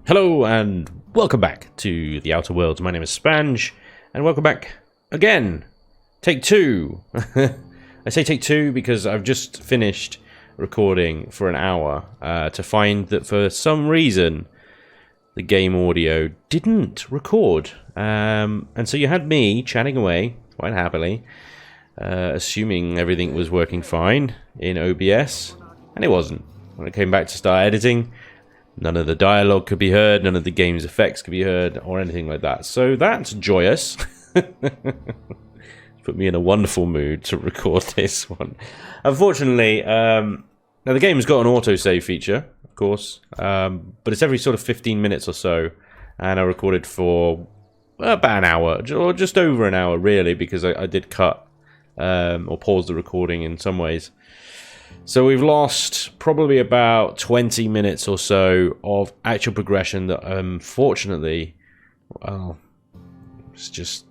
Hello and welcome back to the Outer Worlds. My name is Spanj, and welcome back again. Take two. I say take two because I've just finished recording for an hour to find that for some reason the game audio didn't record. And so you had me chatting away quite happily, assuming everything was working fine in OBS, and it wasn't. When I came back to start editing, none of the dialogue could be heard, none of the game's effects could be heard, or anything like that. So that's joyous. Put me in a wonderful mood to record this one. Unfortunately, now the game's got an autosave feature, of course, but it's every sort of 15 minutes or so, and I recorded for about an hour, or just over an hour, really, because I did cut or pause the recording in some ways. So we've lost probably about 20 minutes or so of actual progression that, unfortunately, well, it's just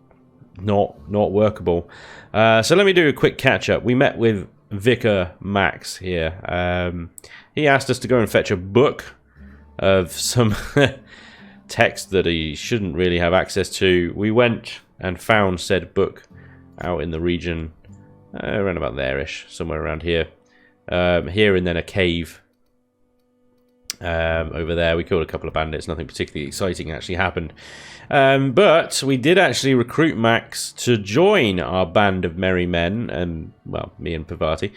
not workable. So let me do a quick catch-up. We met with Vicar Max here. He asked us to go and fetch a book of some text that he shouldn't really have access to. We went and found said book out in the region, around about there-ish, somewhere around here. Here and then a cave over there. We killed a couple of bandits. Nothing particularly exciting actually happened. But we did actually recruit Max to join our band of merry men, and, well, me and Pavati,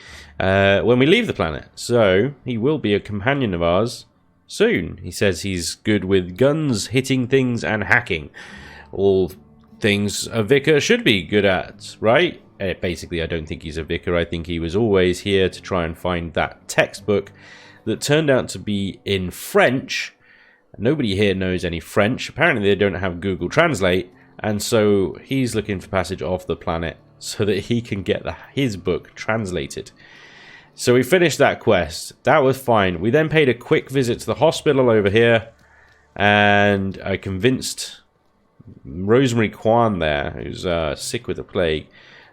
when we leave the planet. So he will be a companion of ours soon. He says he's good with guns, hitting things, and hacking. All things a vicar should be good at, right? Basically, I don't think he's a vicar. I think he was always here to try and find that textbook that turned out to be in French. Nobody here knows any French. Apparently, they don't have Google Translate, and so he's looking for passage off the planet so that he can get his book translated. So we finished that quest. That was fine. We then paid a quick visit to the hospital over here, and I convinced Rosemary Kwan there, who's sick with the plague,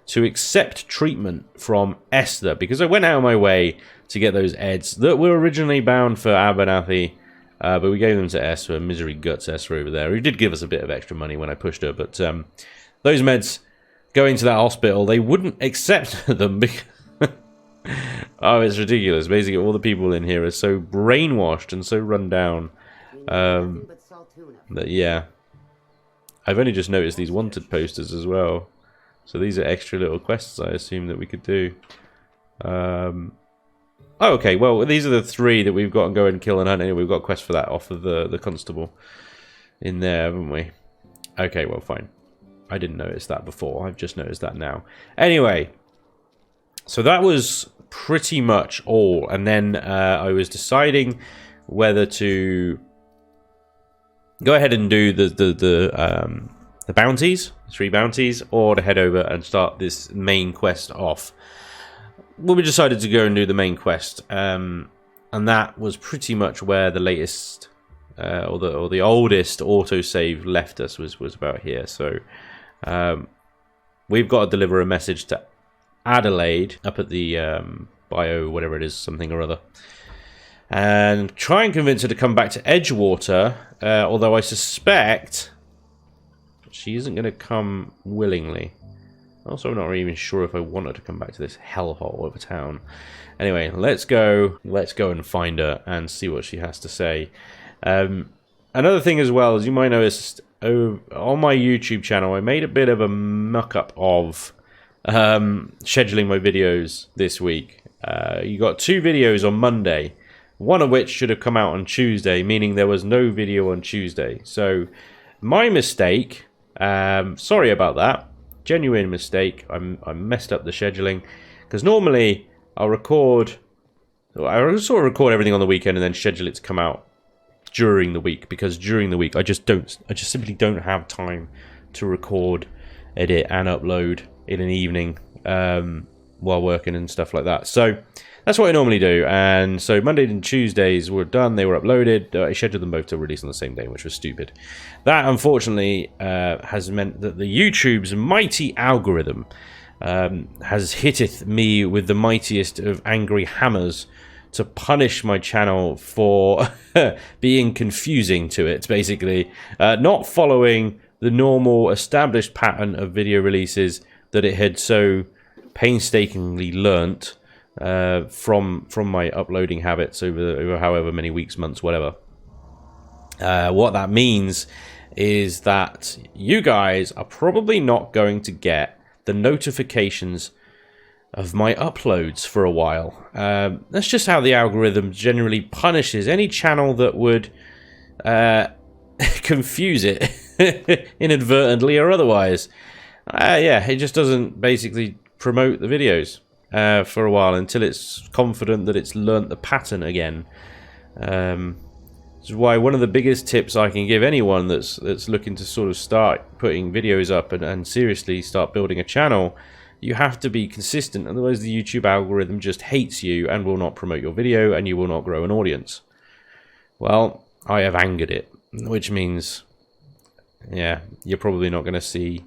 to accept treatment from Esther, because I went out of my way to get those eds that were originally bound for Abernathy, but we gave them to Esther, Misery Guts Esther over there, who did give us a bit of extra money when I pushed her, but those meds going to that hospital, they wouldn't accept them because oh, it's ridiculous. Basically, all the people in here are so brainwashed and so run down that, yeah. I've only just noticed these wanted posters as well. So these are extra little quests, I assume, that we could do. Oh, okay, well, these are the three that we've got to go and kill and hunt. Anyway, we've got a quest for that off of the constable in there, haven't we? Okay, well, fine. I didn't notice that before. I've just noticed that now. Anyway, so that was pretty much all. And then I was deciding whether to go ahead and do the bounties, 3 bounties, or to head over and start this main quest off. Well, we decided to go and do the main quest, and that was pretty much where the latest, or the oldest autosave left us was about here. So we've got to deliver a message to Adelaide up at the bio, whatever it is, something or other, and try and convince her to come back to Edgewater, although I suspect she isn't going to come willingly. Also, I'm not even sure if I want her to come back to this hellhole of a town. Anyway, let's go and find her and see what she has to say. Another thing as well, as you might notice, on my YouTube channel, I made a bit of a muck-up of scheduling my videos this week. You got 2 videos on Monday, one of which should have come out on Tuesday, meaning there was no video on Tuesday. So, my mistake. Sorry about that. Genuine mistake. I messed up the scheduling, because normally I sort of record everything on the weekend and then schedule it to come out during the week, because during the week I just simply don't have time to record, edit, and upload in an evening while working and stuff like that. So that's what I normally do. And so Monday and Tuesdays were done, they were uploaded. I scheduled them both to release on the same day, which was stupid. That, unfortunately, has meant that the YouTube's mighty algorithm has hitteth me with the mightiest of angry hammers to punish my channel for being confusing to it, basically. Not following the normal established pattern of video releases that it had so painstakingly learnt from my uploading habits over however many weeks, months, whatever. What that means is that you guys are probably not going to get the notifications of my uploads for a while. That's just how the algorithm generally punishes any channel that would confuse it inadvertently or otherwise. Yeah, it just doesn't basically promote the videos for a while until it's confident that it's learnt the pattern again. This is why one of the biggest tips I can give anyone that's looking to sort of start putting videos up and seriously start building a channel, you have to be consistent, otherwise the YouTube algorithm just hates you and will not promote your video and you will not grow an audience. Well, I have angered it, which means, yeah, you're probably not going to see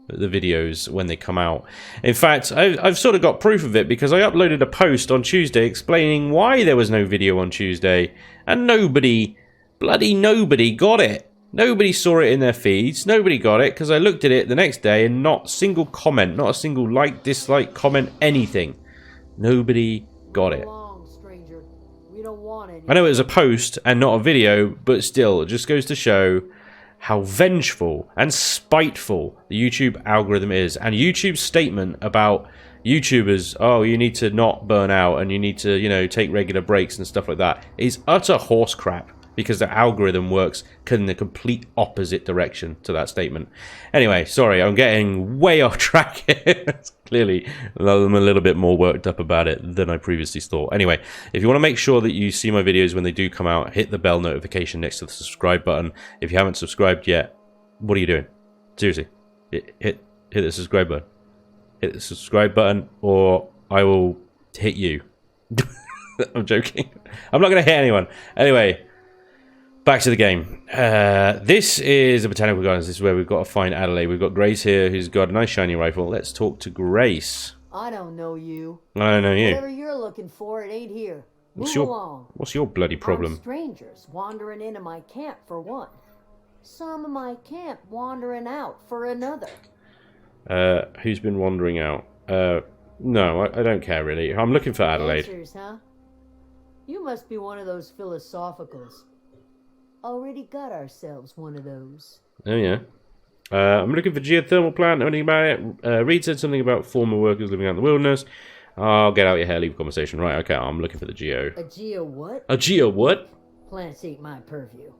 the videos when they come out. In fact, I've sort of got proof of it because I uploaded a post on Tuesday explaining why there was no video on Tuesday, and bloody nobody got it. Nobody saw it in their feeds. Nobody got it because I looked at it the next day and not a single comment, not a single like, dislike, comment, anything. Nobody got it. I know it was a post and not a video, but still, it just goes to show how vengeful and spiteful the YouTube algorithm is. And YouTube's statement about YouTubers, oh, you need to not burn out and you need to, you know, take regular breaks and stuff like that, is utter horse crap, because the algorithm works in the complete opposite direction to that statement. Anyway, sorry, I'm getting way off track here. Clearly, I'm a little bit more worked up about it than I previously thought. Anyway, if you want to make sure that you see my videos when they do come out, hit the bell notification next to the subscribe button. If you haven't subscribed yet, what are you doing? Seriously, hit the subscribe button. Hit the subscribe button, or I will hit you. I'm joking. I'm not going to hit anyone. Anyway, back to the game. This is the Botanical Gardens. This is where we've got to find Adelaide. We've got Grace here, who's got a nice shiny rifle. Let's talk to Grace. I don't know you. I don't know you. Whatever you're looking for, it ain't here. Move along. What's your bloody problem? I'm strangers wandering into my camp for one. Some of my camp wandering out for another. Who's been wandering out? No, I don't care really. I'm looking for Adelaide. Answers, huh? You must be one of those philosophicals. Already got ourselves one of those. Oh yeah. I'm looking for geothermal plant. Know anything about it? Reed said something about former workers living out in the wilderness. Oh, get out your hair, leave the conversation. Right, okay, I'm looking for the geo. A geo what? A geo what? Plants ain't my purview.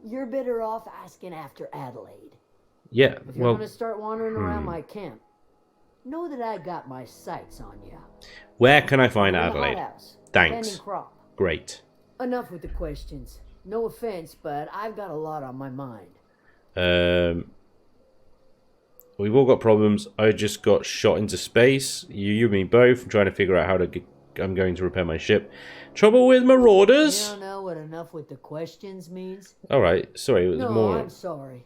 You're better off asking after Adelaide. Yeah, if you're gonna start wandering around my camp, know that I got my sights on you. Where can I find Adelaide? Thanks. Great. Enough with the questions. No offense, but I've got a lot on my mind. We've all got problems. I just got shot into space. You and me both. I'm trying to figure out how to I'm going to repair my ship. Trouble with marauders? You don't know what enough with the questions means? Alright, sorry, it was more... No, I'm sorry.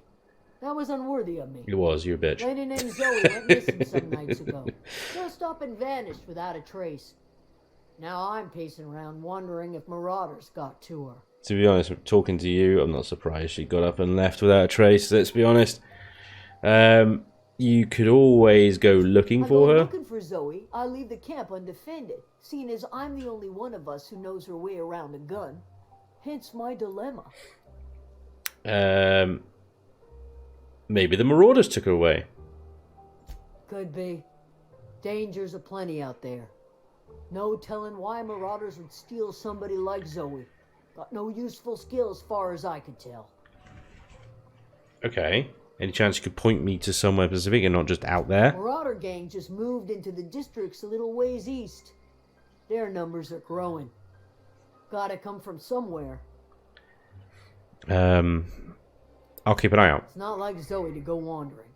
That was unworthy of me. It was, you're a bitch. Lady named Zoe went missing some nights ago. Just up and vanished without a trace. Now I'm pacing around wondering if marauders got to her. To be honest, talking to you, I'm not surprised she got up and left without a trace, let's be honest. You could always go looking for her. Looking for Zoe, I'll leave the camp undefended, seeing as I'm the only one of us who knows her way around a gun. Hence my dilemma. Maybe the marauders took her away. Could be. Dangers aplenty out there. No telling why marauders would steal somebody like Zoe. Got no useful skills, far as I could tell. Okay. Any chance you could point me to somewhere specific and not just out there? Marauder gang just moved into the districts a little ways east. Their numbers are growing. Gotta come from somewhere. I'll keep an eye out. It's not like Zoe to go wandering.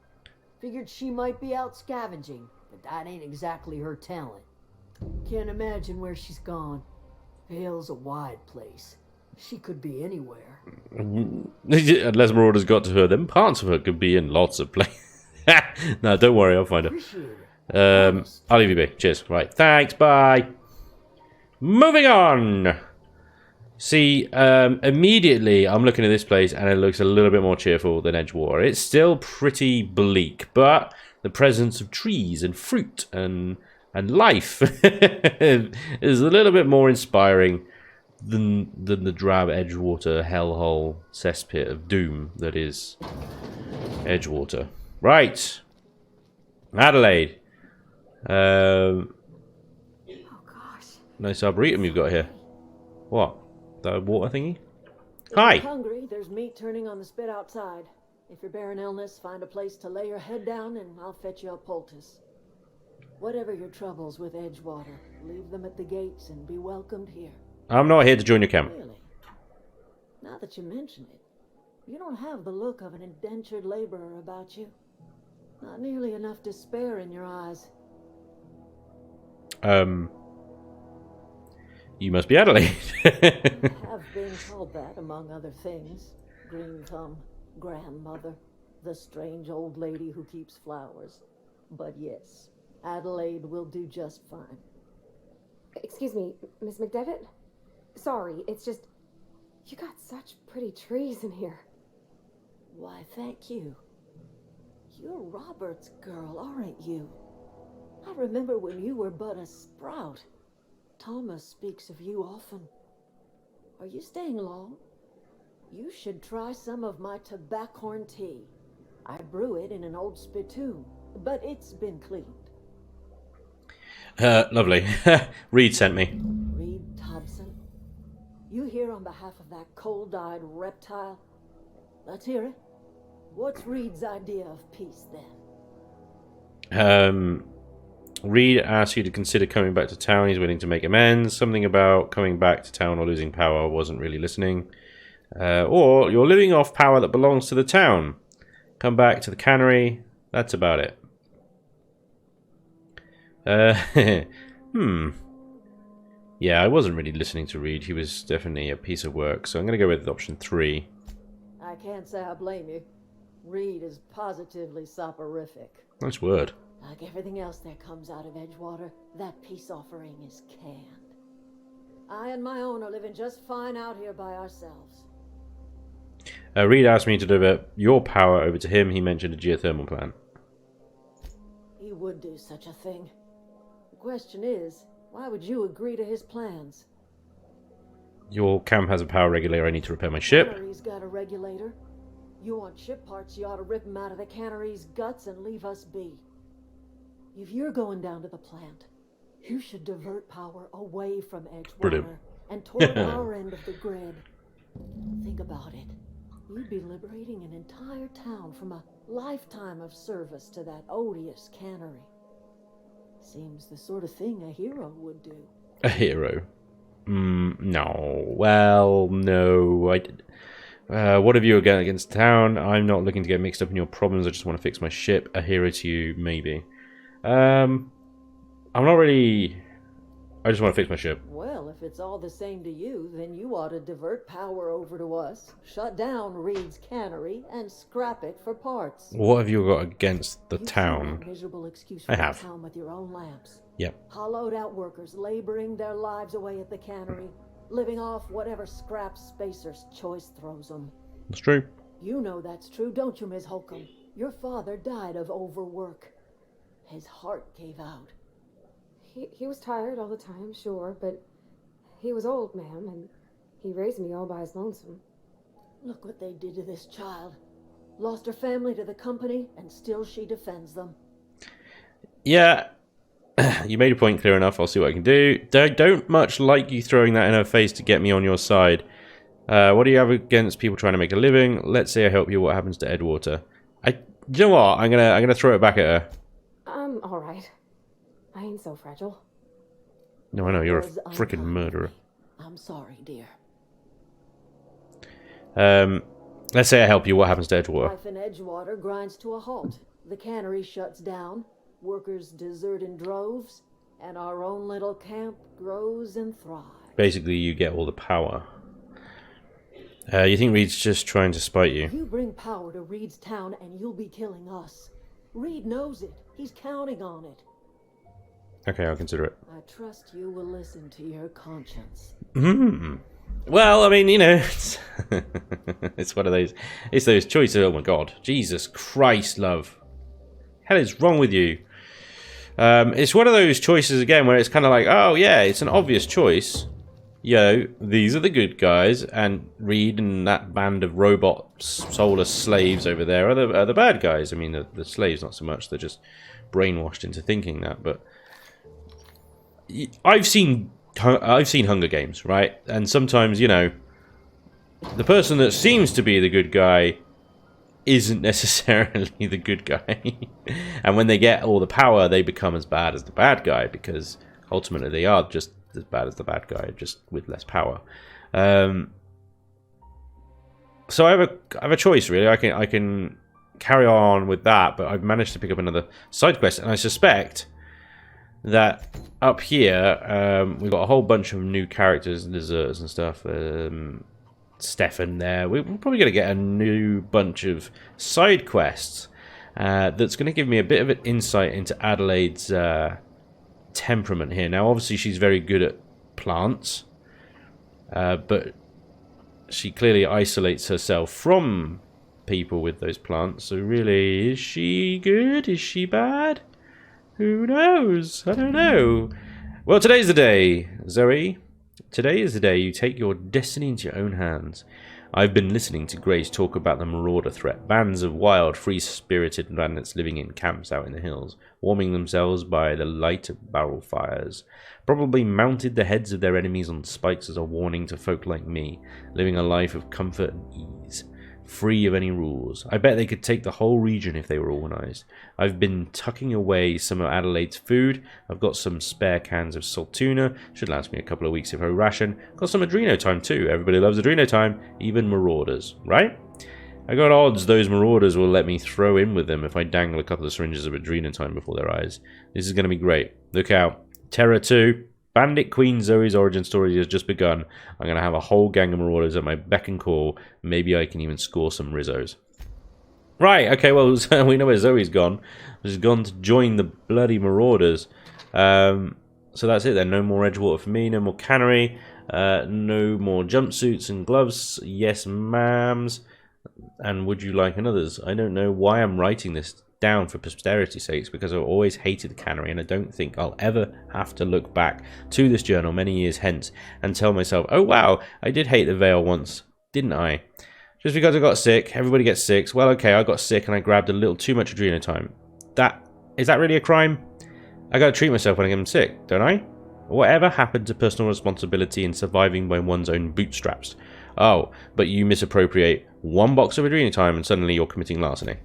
Figured she might be out scavenging, but that ain't exactly her talent. Can't imagine where she's gone. Vale's a wide place. She could be anywhere. Unless marauders got to her, then parts of her could be in lots of places. No, don't worry, I'll find her. I'll leave you be. Cheers. Right, thanks, bye. Moving on. See, immediately I'm looking at this place and it looks a little bit more cheerful than Edgewater. It's still pretty bleak, but the presence of trees and fruit and life is a little bit more inspiring than the drab Edgewater hellhole cesspit of doom that is Edgewater. Right, Adelaide. Oh gosh. Nice arboretum you've got here. What? The water thingy? If Hi. you're hungry, there's meat turning on the spit outside. If you're bearing illness, find a place to lay your head down and I'll fetch you a poultice. Whatever your troubles with Edgewater, leave them at the gates and be welcomed here. I'm not here to join your camp. Really? Now that you mention it, you don't have the look of an indentured laborer about you. Not nearly enough despair in your eyes. You must be Adelaide. I have been called that, among other things. Green thumb, grandmother, the strange old lady who keeps flowers. But yes, Adelaide will do just fine. Excuse me, Miss McDevitt? Sorry, it's just... You got such pretty trees in here. Why, thank you. You're Robert's girl, aren't you? I remember when you were but a sprout. Thomas speaks of you often. Are you staying long? You should try some of my tobaccorn tea. I brew it in an old spittoon, but it's been cleaned. Lovely. Reed sent me. Reed Thompson? You here on behalf of that cold-eyed reptile? Let's hear it. What's Reed's idea of peace, then? Reed asked you to consider coming back to town. He's willing to make amends. Something about coming back to town or losing power. Wasn't really listening. Or you're living off power that belongs to the town. Come back to the cannery. That's about it. Yeah, I wasn't really listening to Reed. He was definitely a piece of work. So I'm going to go with option 3. I can't say I blame you. Reed is positively soporific. Nice word. Like everything else that comes out of Edgewater, that peace offering is canned. I and my own are living just fine out here by ourselves. Reed asked me to divert your power over to him. He mentioned a geothermal plant. He would do such a thing. The question is, why would you agree to his plans? Your camp has a power regulator. I need to repair my ship. Cannery's got a regulator. You want ship parts, you ought to rip them out of the cannery's guts and leave us be. If you're going down to the plant, you should divert power away from Edgewater and toward our end of the grid. Think about it. You'd be liberating an entire town from a lifetime of service to that odious cannery. Seems the sort of thing a hero would do. A hero? No. Well, no. What have you against town? I'm not looking to get mixed up in your problems. I just want to fix my ship. A hero to you, maybe. I'm not really... I just want to fix my ship. Well, if it's all the same to you, then you ought to divert power over to us, shut down Reed's cannery, and scrap it for parts. What have you got against the You've town? seen that miserable excuse for I the have. town with your own lamps. Yep. Hollowed out workers laboring their lives away at the cannery, living off whatever scrap Spacer's choice throws them. That's true. You know that's true, don't you, Ms. Holcomb? Your father died of overwork. His heart gave out. He was tired all the time, sure, but he was old, ma'am, and he raised me all by his lonesome. Look what they did to this child. Lost her family to the company, and still she defends them. Yeah. You made a point clear enough. I'll see what I can do. Don't much like you throwing that in her face to get me on your side. What do you have against people trying to make a living? Let's say I help you. What happens to Edgewater? You know what? I'm gonna throw it back at her. All right. I ain't so fragile. No, I know you're a Was freaking unkind. murderer. I'm sorry, dear. Let's say I help you. What happens to Edgewater? Life in Edgewater grinds to a halt. The cannery shuts down. Workers desert in droves, and our own little camp grows and thrives. Basically, you get all the power. You think Reed's just trying to spite you? You bring power to Reed's town, and you'll be killing us. Reed knows it. He's counting on it. Okay, I'll consider it. I trust you will listen to your conscience. Well, I mean, you know, it's one of those. It's those choices. Oh my God, Jesus Christ, love. Hell is wrong with you? It's one of those choices again where it's kind of like, oh yeah, it's an obvious choice. Yo, these are the good guys, and Reed and that band of robots, soulless slaves over there are the bad guys. I mean, the slaves not so much; they're just brainwashed into thinking that. But I've seen Hunger Games, right? And sometimes, you know, the person that seems to be the good guy isn't necessarily the good guy. And when they get all the power, they become as bad as the bad guy, because ultimately they are just as bad as the bad guy, just with less power. So I have a choice, really. I can carry on with that, but I've managed to pick up another side quest, and I suspect that up here we've got a whole bunch of new characters and deserters and stuff. Stefan there. We're probably going to get a new bunch of side quests that's going to give me a bit of an insight into Adelaide's temperament here. Now, obviously, she's very good at plants, but she clearly isolates herself from people with those plants. So really, is she good? Is she bad? Who knows? I don't know. Well, today's the day, Zoe. Today is the day you take your destiny into your own hands. I've been listening to Grace talk about the marauder threat. Bands of wild, free-spirited bandits living in camps out in the hills, warming themselves by the light of barrel fires. Probably mounted the heads of their enemies on spikes as a warning to folk like me, living a life of comfort and ease, free of any rules. I bet they could take the whole region if they were organized. I've been tucking away some of Adelaide's food. I've got some spare cans of salt tuna. Should last me a couple of weeks if I ration. Got some Adreno time too. Everybody loves Adreno time, even marauders, right? I got odds those marauders will let me throw in with them if I dangle a couple of syringes of Adreno time before their eyes. This is going to be great. Look out. Terror 2. Bandit Queen Zoe's origin story has just begun. I'm going to have a whole gang of marauders at my beck and call. Maybe I can even score some Rizzos. Right, okay, well, we know where Zoe's gone. She's gone to join the bloody marauders. So that's it then. No more Edgewater for me, no more cannery, no more jumpsuits and gloves. Yes, ma'ams. And would you like another's? I don't know why I'm writing this down for posterity's sakes, because I've always hated the cannery, and I don't think I'll ever have to look back to this journal many years hence and tell myself, oh wow, I did hate the veil once, didn't I? Just because I got sick. Everybody gets sick. Well, okay, I got sick and I grabbed a little too much Adreno time. Is that really a crime? I gotta treat myself when I get sick, don't I? Whatever happened to personal responsibility in surviving by one's own bootstraps? Oh, but you misappropriate one box of Adreno time and suddenly you're committing larceny.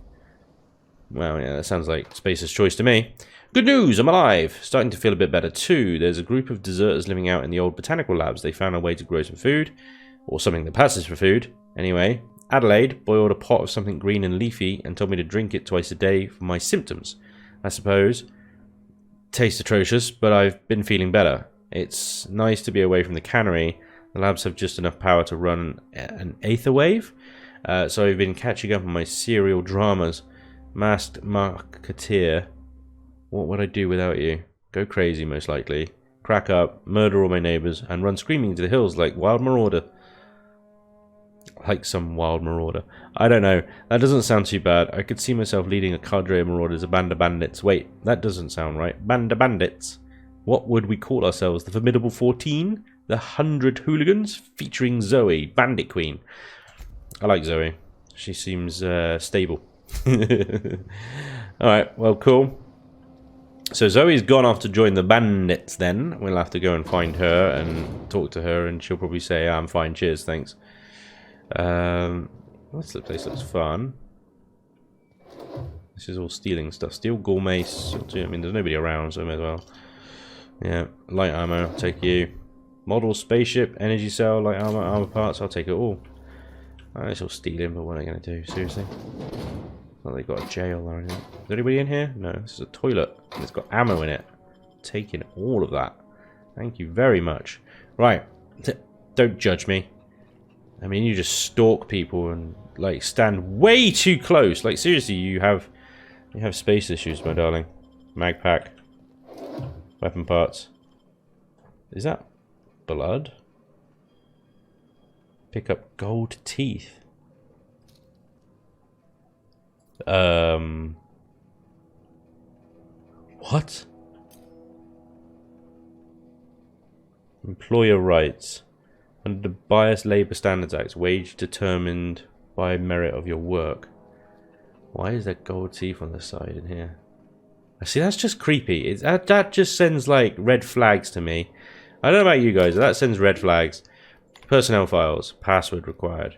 Well, yeah, that sounds like Spacer's choice to me. Good news, I'm alive. Starting to feel a bit better too. There's a group of deserters living out in the old botanical labs. They found a way to grow some food, or something that passes for food. Anyway, Adelaide boiled a pot of something green and leafy and told me to drink it twice a day for my symptoms. I suppose. Tastes atrocious, but I've been feeling better. It's nice to be away from the cannery. The labs have just enough power to run an aether wave, so I've been catching up on my serial dramas. Masked Marketeer. What would I do without you? Go crazy, most likely. Crack up, murder all my neighbours, and run screaming into the hills like wild marauder. Like some wild marauder. I don't know. That doesn't sound too bad. I could see myself leading a cadre of marauders, a band of bandits. Wait, that doesn't sound right. Band of bandits. What would we call ourselves? The Formidable 14? The 100 Hooligans? Featuring Zoe, Bandit Queen. I like Zoe. She seems stable. Alright, well, cool. So Zoe's gone off to join the bandits then. We'll have to go and find her and talk to her, and she'll probably say, I'm fine, cheers, thanks. What's the place? Looks fun. This is all stealing stuff. Steal gourmet. I mean, there's nobody around, so I may as well. Yeah, light ammo, take you. Model, spaceship, energy cell, light armor parts, I'll take it all. It's all stealing, but what are they going to do? Seriously? Well, they've got a jail or anything. Is there anybody in here? No, this is a toilet. And it's got ammo in it. Taking all of that. Thank you very much. Right. Don't judge me. I mean, you just stalk people and, like, stand way too close. Like, seriously, you have space issues, my darling. Mag pack. Weapon parts. Is that blood? Pick up gold teeth. What? Employer rights. Under the Biased Labour Standards Act, wage determined by merit of your work. Why is there gold teeth on the side in here? See, that's just creepy. That just sends like red flags to me. I don't know about you guys, but that sends red flags. Personnel files. Password required.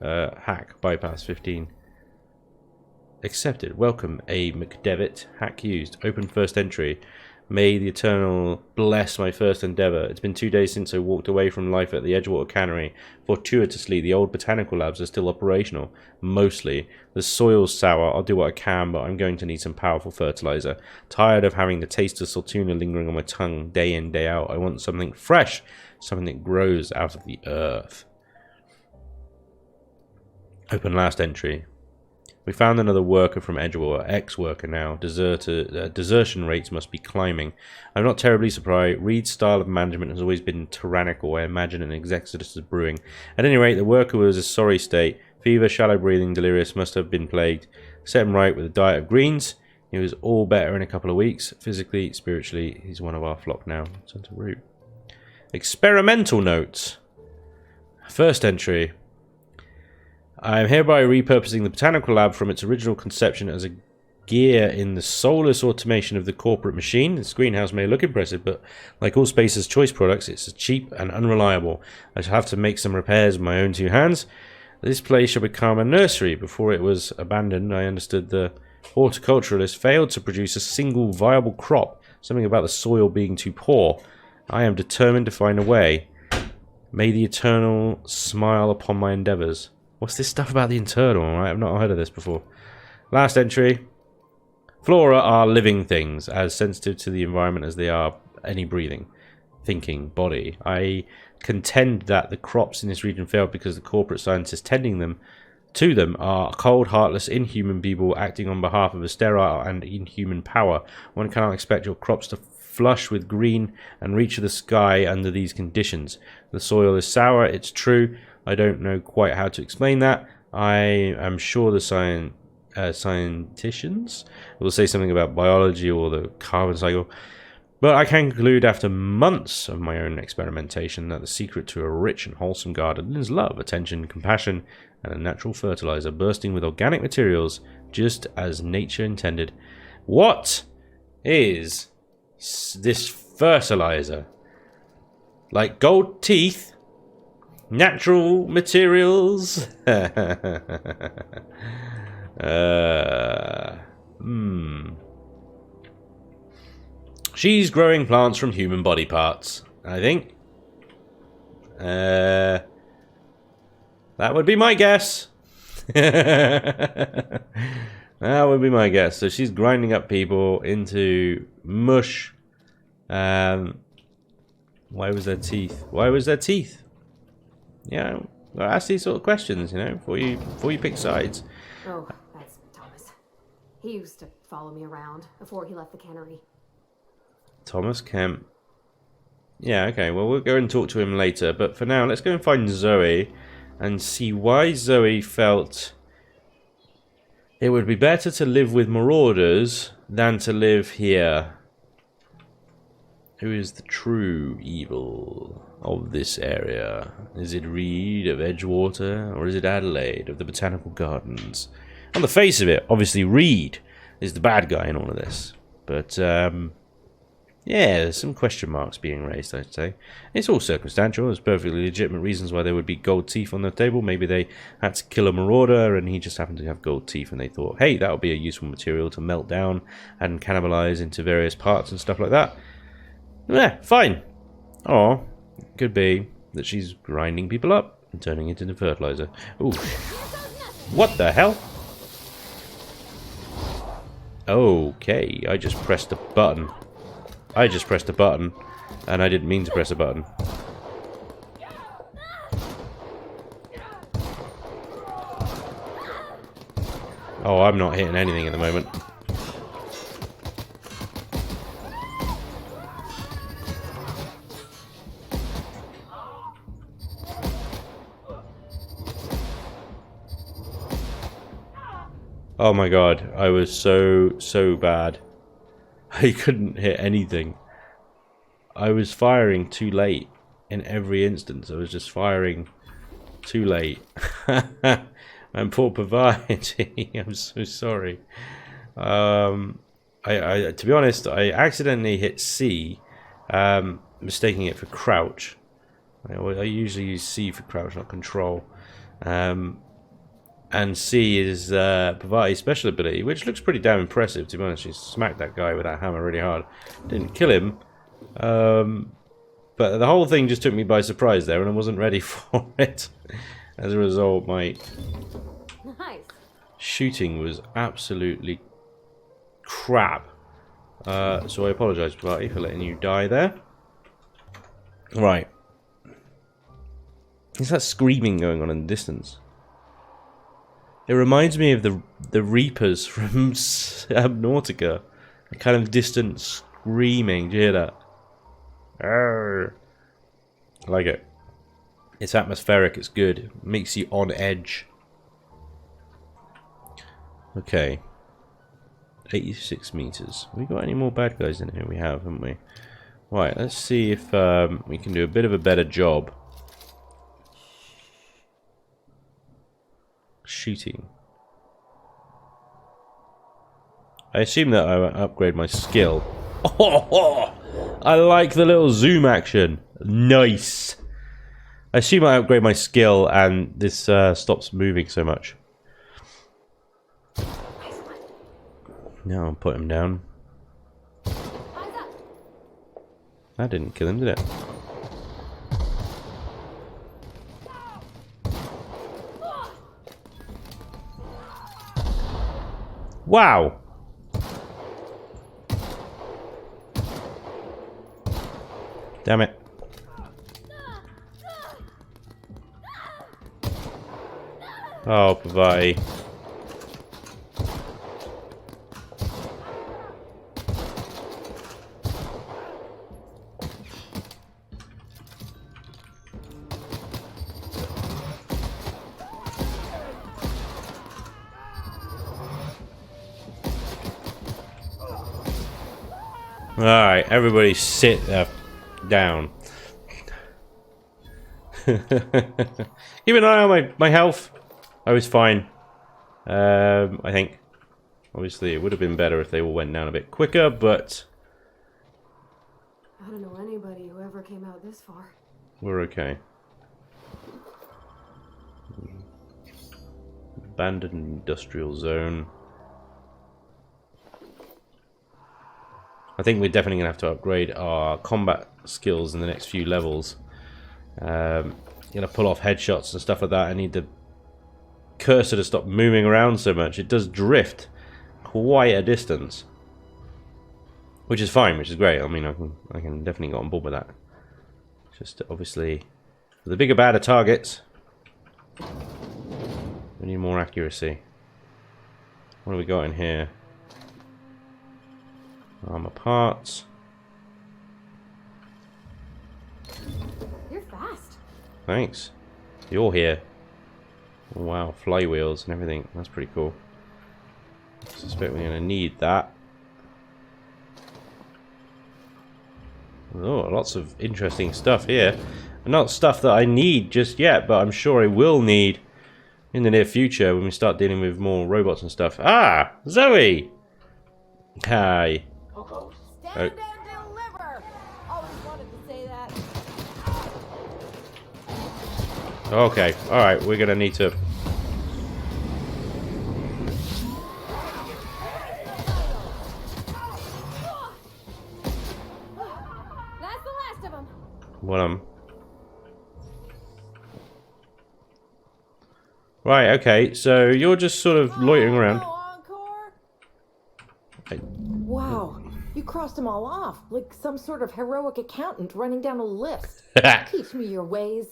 Hack. Bypass 15. Accepted. Welcome, A. McDevitt. Hack used. Open first entry. May the Eternal bless my first endeavour. It's been 2 days since I walked away from life at the Edgewater Cannery. Fortuitously, the old botanical labs are still operational. Mostly. The soil's sour. I'll do what I can, but I'm going to need some powerful fertiliser. Tired of having the taste of Saltuna lingering on my tongue day in, day out. I want something fresh. Something that grows out of the earth. Open last entry. We found another worker from Edgewater, ex-worker now. Desertion rates must be climbing. I'm not terribly surprised. Reed's style of management has always been tyrannical. I imagine an exodus is brewing. At any rate, the worker was a sorry state. Fever, shallow breathing, delirious, must have been plagued. Set him right with a diet of greens. He was all better in a couple of weeks. Physically, spiritually, he's one of our flock now. Turn to root. Experimental notes. First entry. I am hereby repurposing the botanical lab from its original conception as a gear in the soulless automation of the corporate machine. This greenhouse may look impressive, but like all Spacer's choice products, it's cheap and unreliable. I shall have to make some repairs with my own two hands. This place shall become a nursery. Before it was abandoned, I understood the horticulturalist failed to produce a single viable crop. Something about the soil being too poor. I am determined to find a way. May the Eternal smile upon my endeavours. What's this stuff about the Eternal? I've not heard of this before. Last entry. Flora are living things, as sensitive to the environment as they are any breathing, thinking body. I contend that the crops in this region failed because the corporate scientists tending them to them are cold, heartless, inhuman people acting on behalf of a sterile and inhuman power. One cannot expect your crops to flush with green and reach the sky under these conditions. The soil is sour, it's true. I don't know quite how to explain that. I am sure the scienticians will say something about biology or the carbon cycle. But I can conclude after months of my own experimentation that the secret to a rich and wholesome garden is love, attention, compassion, and a natural fertilizer bursting with organic materials just as nature intended. What is this fertilizer? Like gold teeth? Natural materials? She's growing plants from human body parts, I think. That would be my guess. That would be my guess. So she's grinding up people into mush. Why was there teeth? Why was there teeth? Yeah, well, ask these sort of questions, you know, before you pick sides. Oh, that's Thomas. He used to follow me around before he left the cannery. Thomas Kemp. Yeah, okay, well, we'll go and talk to him later. But for now, let's go and find Zoe and see why Zoe felt it would be better to live with marauders than to live here. Who is the true evil of this area? Is it Reed of Edgewater, or is it Adelaide of the Botanical Gardens? On the face of it, obviously Reed is the bad guy in all of this. But, yeah, there's some question marks being raised, I'd say. It's all circumstantial. There's perfectly legitimate reasons why there would be gold teeth on the table. Maybe they had to kill a marauder, and he just happened to have gold teeth, and they thought, hey, that would be a useful material to melt down and cannibalize into various parts and stuff like that. Yeah, fine. Or could be that she's grinding people up and turning it into fertilizer. Ooh. What the hell? Okay, I just pressed a button. I just pressed a button, and I didn't mean to press a button. Oh, I'm not hitting anything at the moment. Oh my god, I was so bad. I couldn't hit anything. I was firing too late in every instance. I was just firing too late. And poor Pavati, I'm so sorry. To be honest, I accidentally hit C, mistaking it for crouch. I usually use C for crouch, not control. And C is Pavati's special ability, which looks pretty damn impressive, to be honest. She smacked that guy with that hammer really hard. Didn't kill him. But the whole thing just took me by surprise there, and I wasn't ready for it. As a result, my shooting was absolutely crap. So I apologise, Pavati, for letting you die there. Right. There's that screaming going on in the distance. It reminds me of the Reapers from Subnautica. A kind of distant screaming. Do you hear that? Arrgh. I like it. It's atmospheric, it's good. It makes you on edge. Okay. 86 meters. Have we got any more bad guys in here? We have, haven't we? Right, let's see if we can do a bit of a better job. Shooting. I assume that I upgrade my skill. Oh, I like the little zoom action. Nice. I assume I upgrade my skill and this stops moving so much. Now I'll put him down. That didn't kill him, did it? Wow! Damn it. Oh, bye. Alright, everybody sit down. Keep an eye on my health. I was fine. I think. Obviously, it would have been better if they all went down a bit quicker, but... I don't know anybody who ever came out this far. We're okay. Abandoned industrial zone. I think we're definitely going to have to upgrade our combat skills in the next few levels. Going to pull off headshots and stuff like that. I need the cursor to stop moving around so much. It does drift quite a distance. Which is fine, which is great. I mean, I can definitely get on board with that. Just obviously, for the bigger, badder targets, we need more accuracy. What have we got in here? Armor parts. You're fast. Thanks. You're here. Oh, wow, flywheels and everything. That's pretty cool. I suspect we're going to need that. Oh, lots of interesting stuff here. Not stuff that I need just yet, but I'm sure I will need in the near future when we start dealing with more robots and stuff. Ah! Zoe! Hi. Stand and deliver! Always wanted to say that. Okay, alright, we're gonna need to... That's the last of them. Well, right, okay, so you're just sort of loitering around. Wow, you crossed them all off, like some sort of heroic accountant running down a list. Teach me your ways.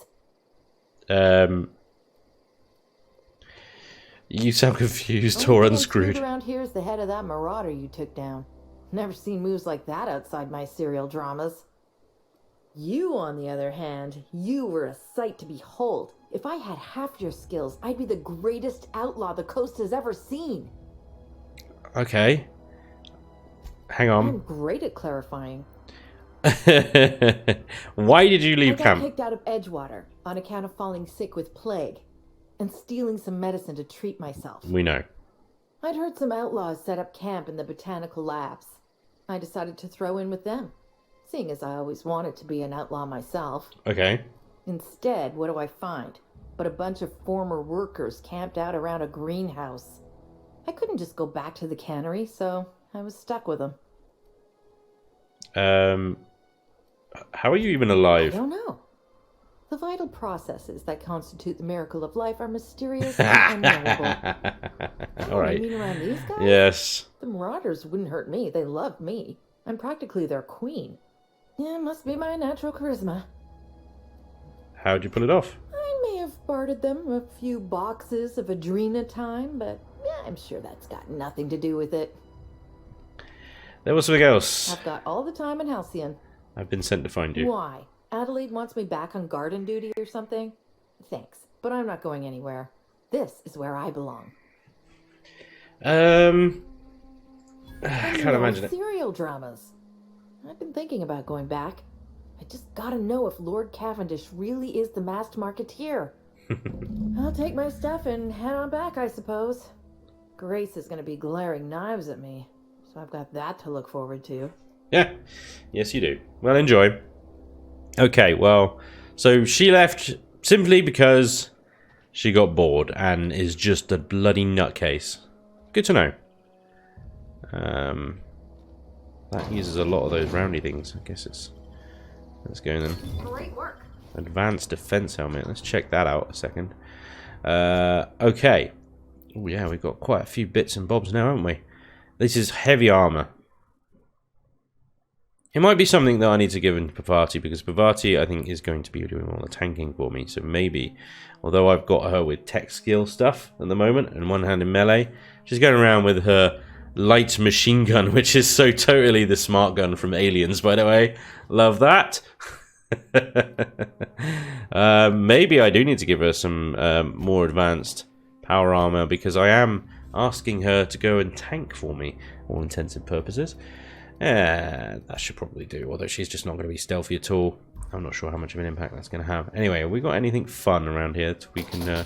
You sound confused or unscrewed. Around here is the head of that marauder you took down. Never seen moves like that outside my serial dramas. You, on the other hand, you were a sight to behold. If I had half your skills, I'd be the greatest outlaw the coast has ever seen. Okay. Hang I'm on. great at clarifying. Why did you I leave got camp? kicked out of Edgewater on account of falling sick with plague and stealing some medicine to treat myself. We know. I'd heard some outlaws set up camp in the botanical labs. I decided to throw in with them, seeing as I always wanted to be an outlaw myself. Okay. Instead, what do I find? But a bunch of former workers camped out around a greenhouse. I couldn't just go back to the cannery, so I was stuck with them. How are you even I alive? don't know. The vital processes that constitute the miracle of life are mysterious and unknowable. All right. You mean around these guys? Yes. The Marauders wouldn't hurt me. They love me. I'm practically their queen. Yeah, it must be my natural charisma. How'd you pull it off? I may have bartered them a few boxes of Adrena time, but yeah, I'm sure that's got nothing to do with it. There was something else. I've got all the time in Halcyon. I've been sent to find you. Why? Adelaide wants me back on garden duty or something? Thanks, but I'm not going anywhere. This is where I belong. I can't imagine it. Serial dramas. I've been thinking about going back. I just gotta know if Lord Cavendish really is the masked marketeer. I'll take my stuff and head on back, I suppose. Grace is gonna be glaring knives at me, so I've got that to look forward to. Yeah. Yes, you do. Well, enjoy. Okay, well, so she left simply because she got bored and is just a bloody nutcase. Good to know. That uses a lot of those roundy things. I guess it's... Let's go then. Great work. Advanced defense helmet. Let's check that out a second. Okay. Oh yeah, we've got quite a few bits and bobs now, haven't we? This is heavy armor. It might be something that I need to give in Pavati, because Pavati, I think, is going to be doing all the tanking for me. So maybe, although I've got her with tech skill stuff at the moment, and one hand in melee, she's going around with her light machine gun, which is so totally the smart gun from Aliens, by the way. Love that. Maybe I do need to give her some more advanced power armor, because I am asking her to go and tank for me, all intents and purposes. That should probably do, although she's just not going to be stealthy at all. I'm not sure how much of an impact that's going to have. Anyway, have we got anything fun around here that we can...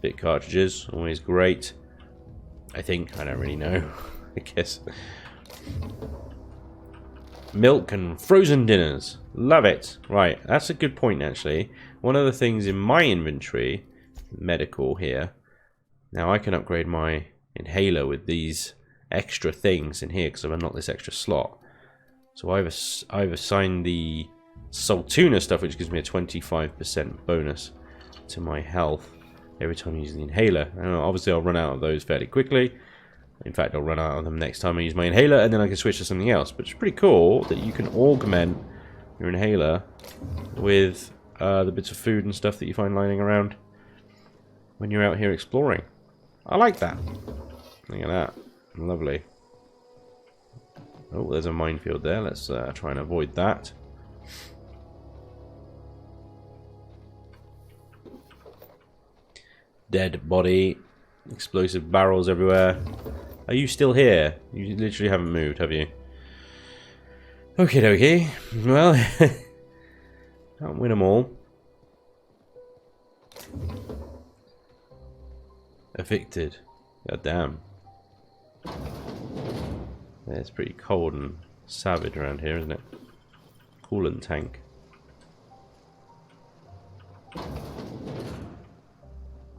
bit cartridges, always great. I think, I don't really know. I guess. Milk and frozen dinners. Love it. Right, that's a good point, actually. One of the things in my inventory, medical here. Now I can upgrade my inhaler with these extra things in here because I've unlocked this extra slot. So I've assigned the salt tuna stuff, which gives me a 25% bonus to my health every time I use the inhaler. And obviously I'll run out of those fairly quickly. In fact, I'll run out of them next time I use my inhaler, and then I can switch to something else. But it's pretty cool that you can augment your inhaler with the bits of food and stuff that you find lying around when you're out here exploring. I like that. Look at that. Lovely. Oh, there's a minefield there. Let's try and avoid that. Dead body. Explosive barrels everywhere. Are you still here? You literally haven't moved, have you? Okie dokie. Well, can't win them all. Evicted. God damn. Yeah, it's pretty cold and savage around here, isn't it? Coolant tank.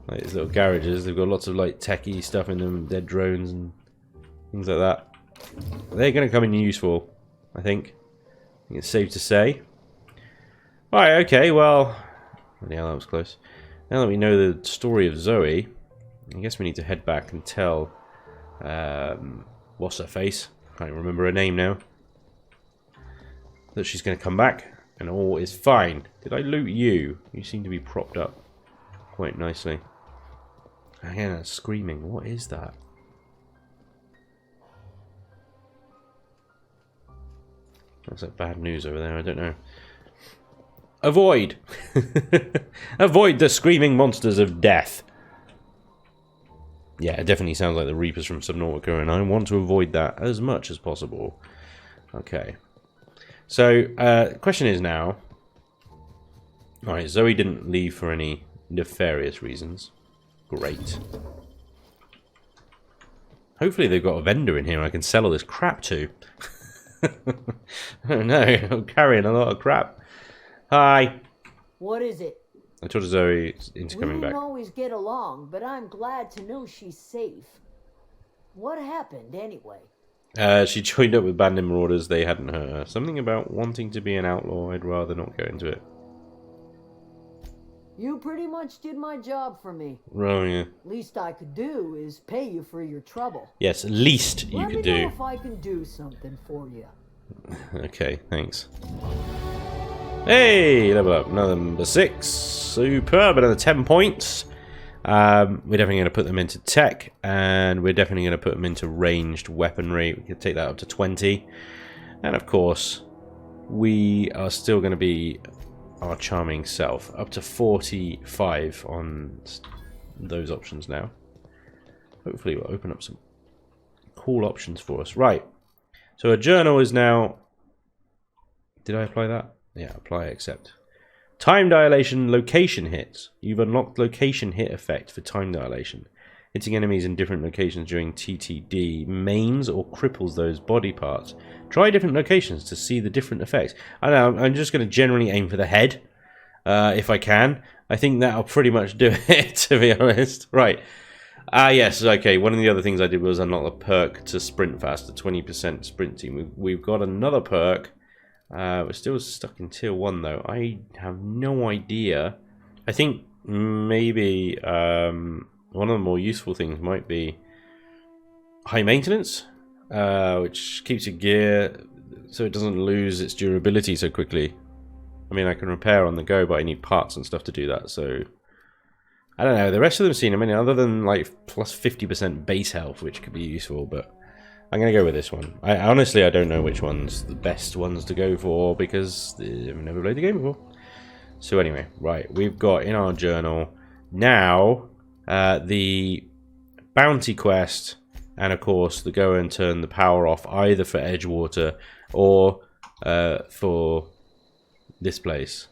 Like these little garages, they've got lots of like techie stuff in them, dead drones and things like that. They're going to come in useful, I think. It's safe to say. Right, okay, well... Yeah, that was close. Now that we know the story of Zoe, I guess we need to head back and tell... what's her face? Can't even remember her name now. That she's going to come back and all is fine. Did I loot you? You seem to be propped up quite nicely. Again, that's screaming. What is that? That's like bad news over there. I don't know. Avoid! Avoid the screaming monsters of death. Yeah, it definitely sounds like the Reapers from Subnautica, and I want to avoid that as much as possible. Okay. So, question is now... Alright, Zoe didn't leave for any nefarious reasons. Great. Hopefully they've got a vendor in here I can sell all this crap to. I don't know, I'm carrying a lot of crap. Hi! What is it? I told Zoe into We coming didn't back. always get along, but I'm glad to know she's safe. What happened, anyway? She joined up with bandit marauders, they hadn't hurt her. Something about wanting to be an outlaw, I'd rather not go into it. You pretty much did my job for me. Oh, yeah. Least I could do is pay you for your trouble. Yes, least you Let could me do. know if I can do something for you. Okay, thanks. Hey, level up. Number 6. Superb, another 10 points. We're definitely going to put them into tech, and we're definitely going to put them into ranged weaponry. We can take that up to 20. And of course, we are still going to be our charming self. Up to 45 on those options now. Hopefully we'll open up some cool options for us. Right. So a journal is now... Did I apply that? Yeah, apply, accept. Time dilation, location hits. You've unlocked location hit effect for time dilation. Hitting enemies in different locations during TTD maims or cripples those body parts. Try different locations to see the different effects. I don't know, I'm just going to generally aim for the head, if I can. I think that'll pretty much do it, to be honest. Right. Yes, okay, one of the other things I did was unlock the perk to sprint faster, 20% sprinting. We've got another perk. We're still stuck in tier 1 though. I have no idea. I think maybe one of the more useful things might be high maintenance, which keeps your gear so it doesn't lose its durability so quickly. I mean, I can repair on the go, but I need parts and stuff to do that, so... I don't know, the rest of them seem, I mean, other than like plus 50% base health, which could be useful, but I'm going to go with this one. Honestly, I don't know which one's the best ones to go for, because I've never played the game before. So anyway, right, we've got in our journal now the bounty quest, and of course the go and turn the power off either for Edgewater or for this place.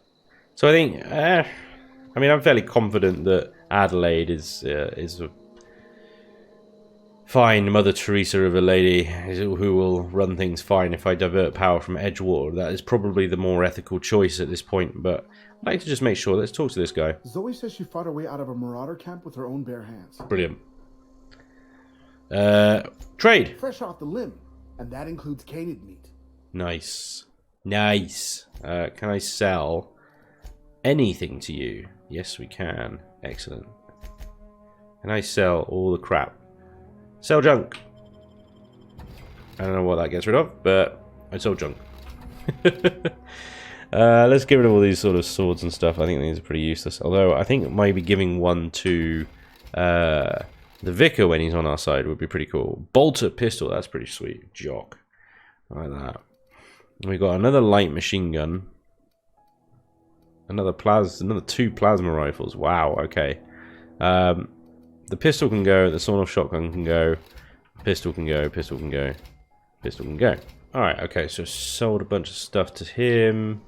So I think, I mean, I'm fairly confident that Adelaide is a fine Mother Teresa of a lady who will run things fine if I divert power from Edgewater. That is probably the more ethical choice at this point, but I'd like to just make sure. Let's talk to this guy. Zoe says she fought her way out of a marauder camp with her own bare hands. Brilliant. Trade. Fresh off the limb, and that includes canid meat. Nice. Nice. Can I sell anything to you? Yes, we can. Excellent. Can I sell all the crap? Sell junk. I don't know what that gets rid of, but I sold junk. Let's get rid of all these sort of swords and stuff. I think these are pretty useless. Although I think maybe giving one to the Vicar when he's on our side would be pretty cool. Bolter pistol, that's pretty sweet. Jock. I like that. We got another light machine gun. Another 2 plasma rifles. Wow, okay. The pistol can go, the sawn-off shotgun can go, pistol can go, pistol can go, pistol can go. Alright, okay, so sold a bunch of stuff to him.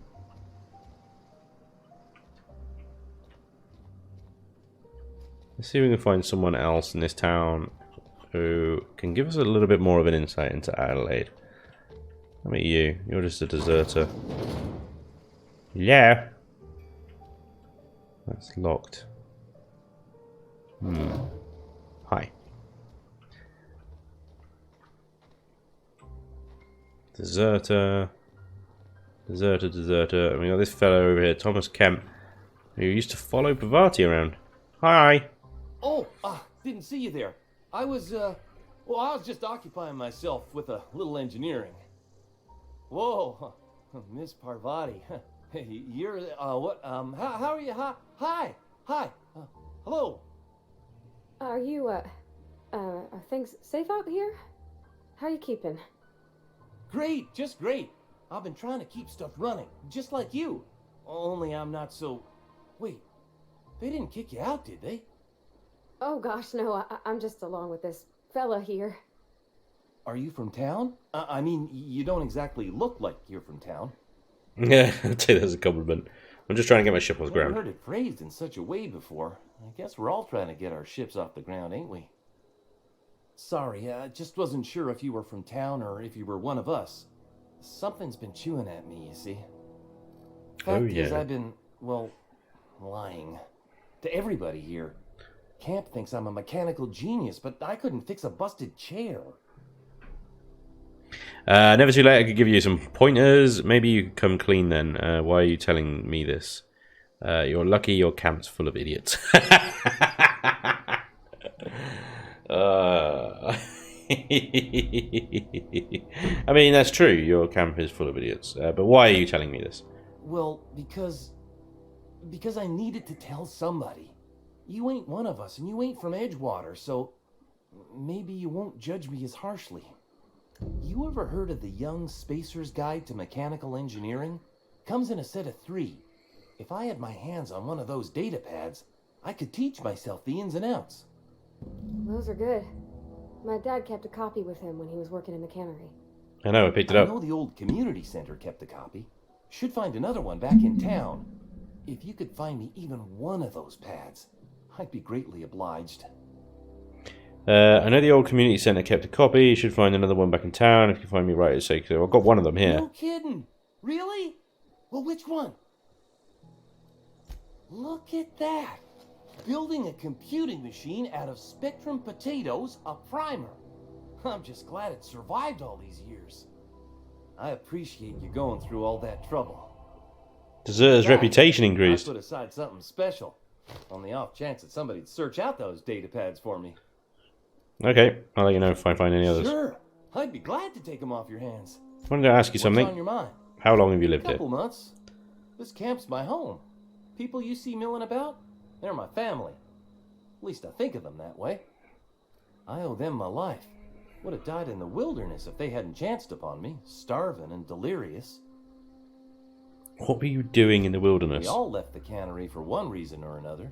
Let's see if we can find someone else in this town who can give us a little bit more of an insight into Adelaide. How about you? You're just a deserter. Yeah. That's locked. Hi. Deserter. Deserter. And we got this fellow over here, Thomas Kemp, who used to follow Parvati around. Hi. Oh, didn't see you there. I was just occupying myself with a little engineering. Whoa, Miss Parvati. You're, what, how are you? Hi. Hello. Are you, are things safe out here? How are you keeping? Great, just great. I've been trying to keep stuff running, just like you. Only I'm not so... Wait, they didn't kick you out, did they? Oh gosh, no, I'm just along with this fella here. Are you from town? I mean, you don't exactly look like you're from town. Yeah, I'd say that's a compliment. I'm just trying to get my ship off the Never ground. heard it phrased in such a way before. I guess we're all trying to get our ships off the ground, ain't we? Sorry, I just wasn't sure if you were from town or if you were one of us. Something's been chewing at me, you see. Fact is, I've been, well, lying to everybody here. Camp thinks I'm a mechanical genius, but I couldn't fix a busted chair. Never too late. I could give you some pointers. Maybe you could come clean then. Why are you telling me this? You're lucky your camp's full of idiots. I mean, that's true. Your camp is full of idiots. But why are you telling me this? Well, because I needed to tell somebody. You ain't one of us, and you ain't from Edgewater, so maybe you won't judge me as harshly. You ever heard of the Young Spacer's Guide to Mechanical Engineering? Comes in a set of 3. If I had my hands on one of those data pads, I could teach myself the ins and outs. Those are good. My dad kept a copy with him when he was working in the cannery. I know, I picked it I up. know the old community center kept a copy. Should find another one back in town. If you could find me even one of those pads, I'd be greatly obliged. I know the old community centre kept a copy. You should find another one back in town. If you find me right, it's like, I've got one of them here. No kidding. Really? Well, which one? Look at that. Building a computing machine out of Spectrum potatoes, a primer. I'm just glad it survived all these years. I appreciate you going through all that trouble. Deserves reputation increased. I put aside something special, on the off chance that somebody'd search out those data pads for me. Okay, I'll let you know if I find any others. Sure, I'd be glad to take them off your hands. I wanted to ask you What's something. on your mind? How long have you lived here? Couple months. This camp's my home. People you see milling about, they're my family. At least I think of them that way. I owe them my life. Would have died in the wilderness if they hadn't chanced upon me, starving and delirious. What were you doing in the wilderness? We all left the cannery for one reason or another.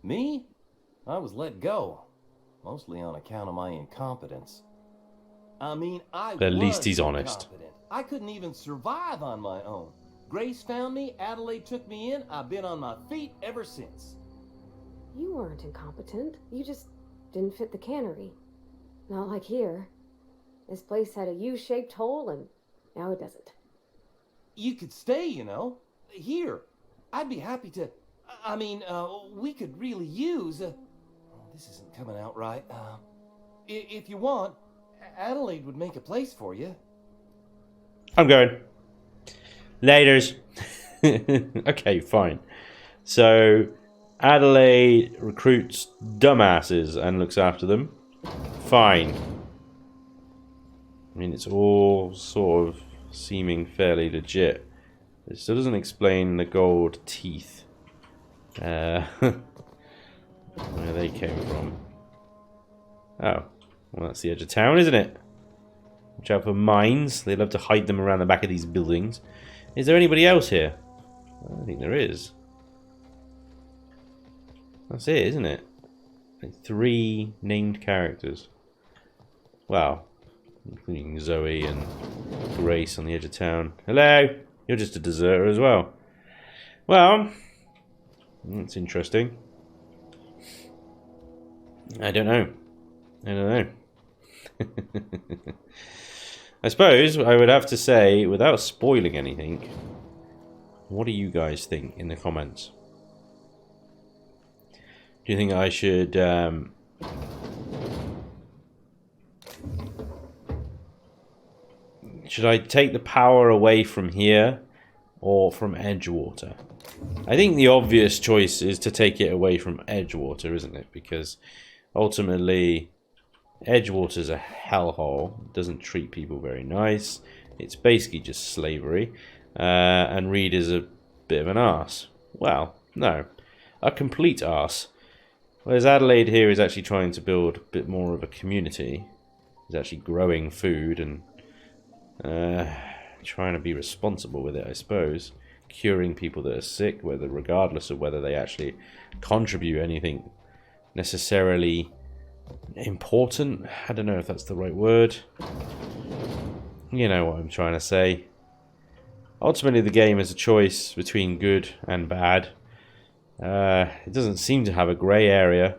Me? I was let go. Mostly on account of my incompetence. I mean, At least he's honest. Incompetent. I couldn't even survive on my own. Grace found me, Adelaide took me in, I've been on my feet ever since. You weren't incompetent. You just didn't fit the cannery. Not like here. This place had a U-shaped hole, and now it doesn't. You could stay, you know. Here. I'd be happy to... I mean, we could really use... this isn't coming out right. If you want, Adelaide would make a place for you. I'm going. Laters. Okay, fine. So, Adelaide recruits dumbasses and looks after them. Fine. I mean, it's all sort of seeming fairly legit. It still doesn't explain the gold teeth. Where they came from. Oh. Well, that's the edge of town, isn't it? Watch out for mines. They love to hide them around the back of these buildings. Is there anybody else here? I don't think there is. That's it, isn't it? Like 3 named characters. Wow. Including Zoe and Grace on the edge of town. Hello! You're just a deserter as well. Well, that's interesting. I don't know. I don't know. I suppose I would have to say, without spoiling anything, what do you guys think in the comments? Do you think I should I take the power away from here or from Edgewater? I think the obvious choice is to take it away from Edgewater, isn't it? Because ultimately Edgewater's a hellhole. It doesn't treat people very nice. It's basically just slavery. And Reed is a bit of an arse. Well, no. A complete arse. Whereas Adelaide here is actually trying to build a bit more of a community. He's actually growing food and trying to be responsible with it, I suppose. Curing people that are sick, regardless of whether they actually contribute anything necessarily important. I don't know if that's the right word. You know what I'm trying to say. Ultimately, the game is a choice between good and bad. It doesn't seem to have a grey area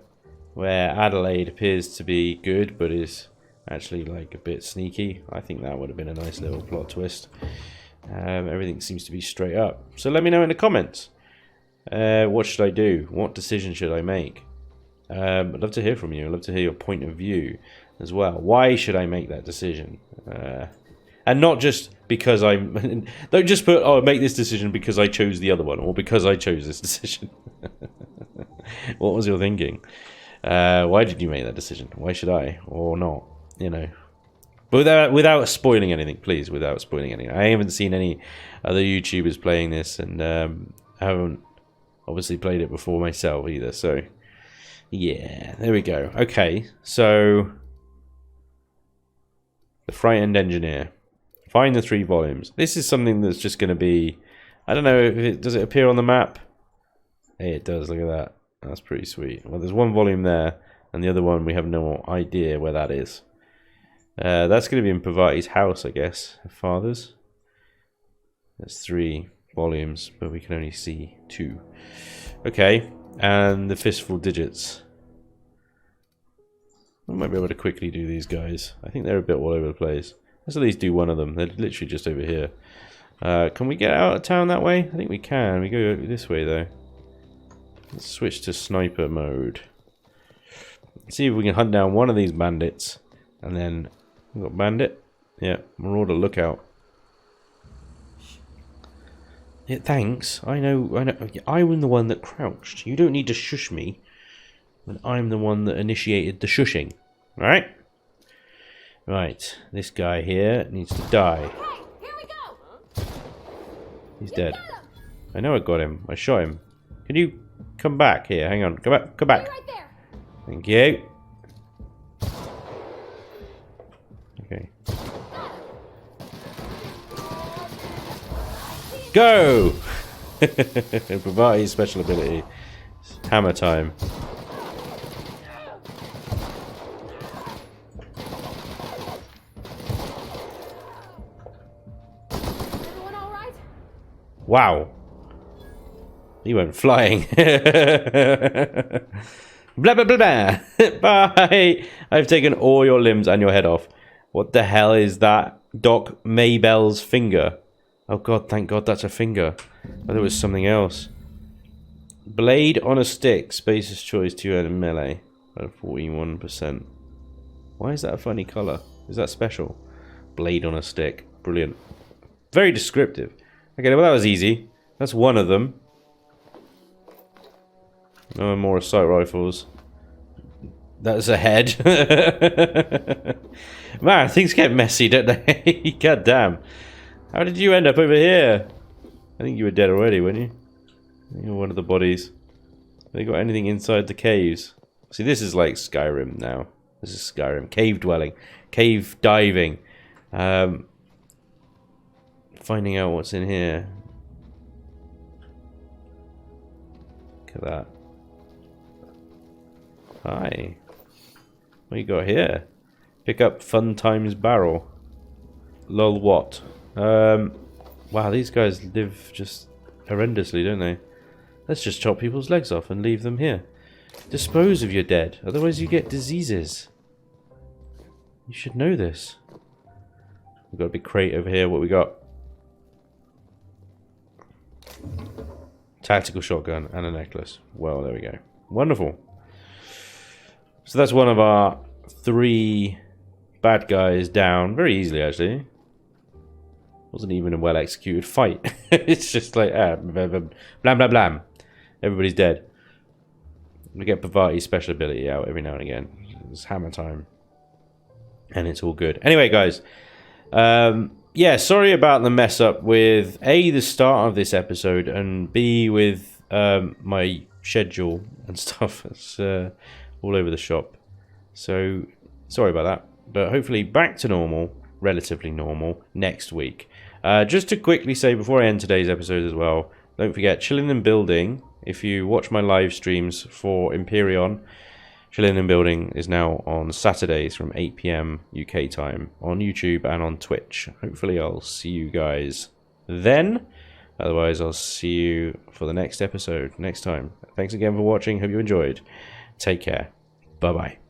where Adelaide appears to be good, but is actually like a bit sneaky. I think that would have been a nice little plot twist. Everything seems to be straight up. So let me know in the comments. What should I do? What decision should I make? I'd love to hear from you. I'd love to hear your point of view as well. Why should I make that decision? And not just because I'm... Don't just put, oh, make this decision because I chose the other one, or because I chose this decision. What was your thinking? Why did you make that decision? Why should I? Or not? You know. But without spoiling anything, please, without spoiling anything. I haven't seen any other YouTubers playing this, and I haven't obviously played it before myself either, so... Yeah, there we go. Okay, so... The Frightened Engineer. Find the 3 volumes. This is something that's just going to be... I don't know, if it, does it appear on the map? Hey, it does, look at that. That's pretty sweet. Well, there's one volume there, and the other one we have no idea where that is. That's going to be in Parvati's house, I guess. Her father's. There's 3 volumes, but we can only see 2. Okay, and the Fistful Digits. I might be able to quickly do these guys. I think they're a bit all over the place. Let's at least do one of them. They're literally just over here. Can we get out of town that way? I think we can. We go this way, though. Let's switch to sniper mode. Let's see if we can hunt down one of these bandits. And then... We've got bandit. Yeah, Marauder lookout. Yeah, thanks. I know. I'm the one that crouched. You don't need to shush me when I'm the one that initiated the shushing. Right? Right. This guy here needs to die. Hey, here we go. He's dead. I know I got him. I shot him. Can you come back here? Hang on. Come back. Come back. Right there. Thank you. Okay. Go! Parvati's special ability. It's hammer time. Everyone all right? Wow. He went flying. Blah, blah, blah, blah. Bye. I've taken all your limbs and your head off. What the hell is that? Doc Maybell's finger. Oh god, thank god that's a finger. I thought it was something else. Blade on a stick. Spacer's choice 200 melee. At 41%. Why is that a funny colour? Is that special? Blade on a stick. Brilliant. Very descriptive. Okay, well that was easy. That's one of them. No more assault rifles. That's a head. Man, things get messy, don't they? God damn. How did you end up over here? I think you were dead already, weren't you? You're one of the bodies. Have they got anything inside the caves? See, this is like Skyrim now. This is Skyrim. Cave dwelling. Cave diving. Finding out what's in here. Look at that. Hi. What you got here? Pick up Fun Times barrel. Lol what? Wow, these guys live just horrendously, don't they? Let's just chop people's legs off and leave them here. Dispose of your dead, otherwise you get diseases. You should know this. We've got a big crate over here. What we got? Tactical shotgun and a necklace. Well, there we go. Wonderful. So that's one of our 3 bad guys down. Very easily, actually. Wasn't even a well executed fight. It's just like, blam, blam, blam. Everybody's dead. We get Parvati's special ability out every now and again. It's hammer time. And it's all good. Anyway, guys. Yeah, sorry about the mess up with A, the start of this episode, and B, with my schedule and stuff. It's all over the shop. So, sorry about that. But hopefully back to normal, relatively normal, next week. Just to quickly say before I end today's episode as well, don't forget, Chilling and Building, if you watch my live streams for Empyrean, Chillin' and Building is now on Saturdays from 8 PM UK time on YouTube and on Twitch. Hopefully I'll see you guys then. Otherwise, I'll see you for the next episode next time. Thanks again for watching. Hope you enjoyed. Take care. Bye-bye.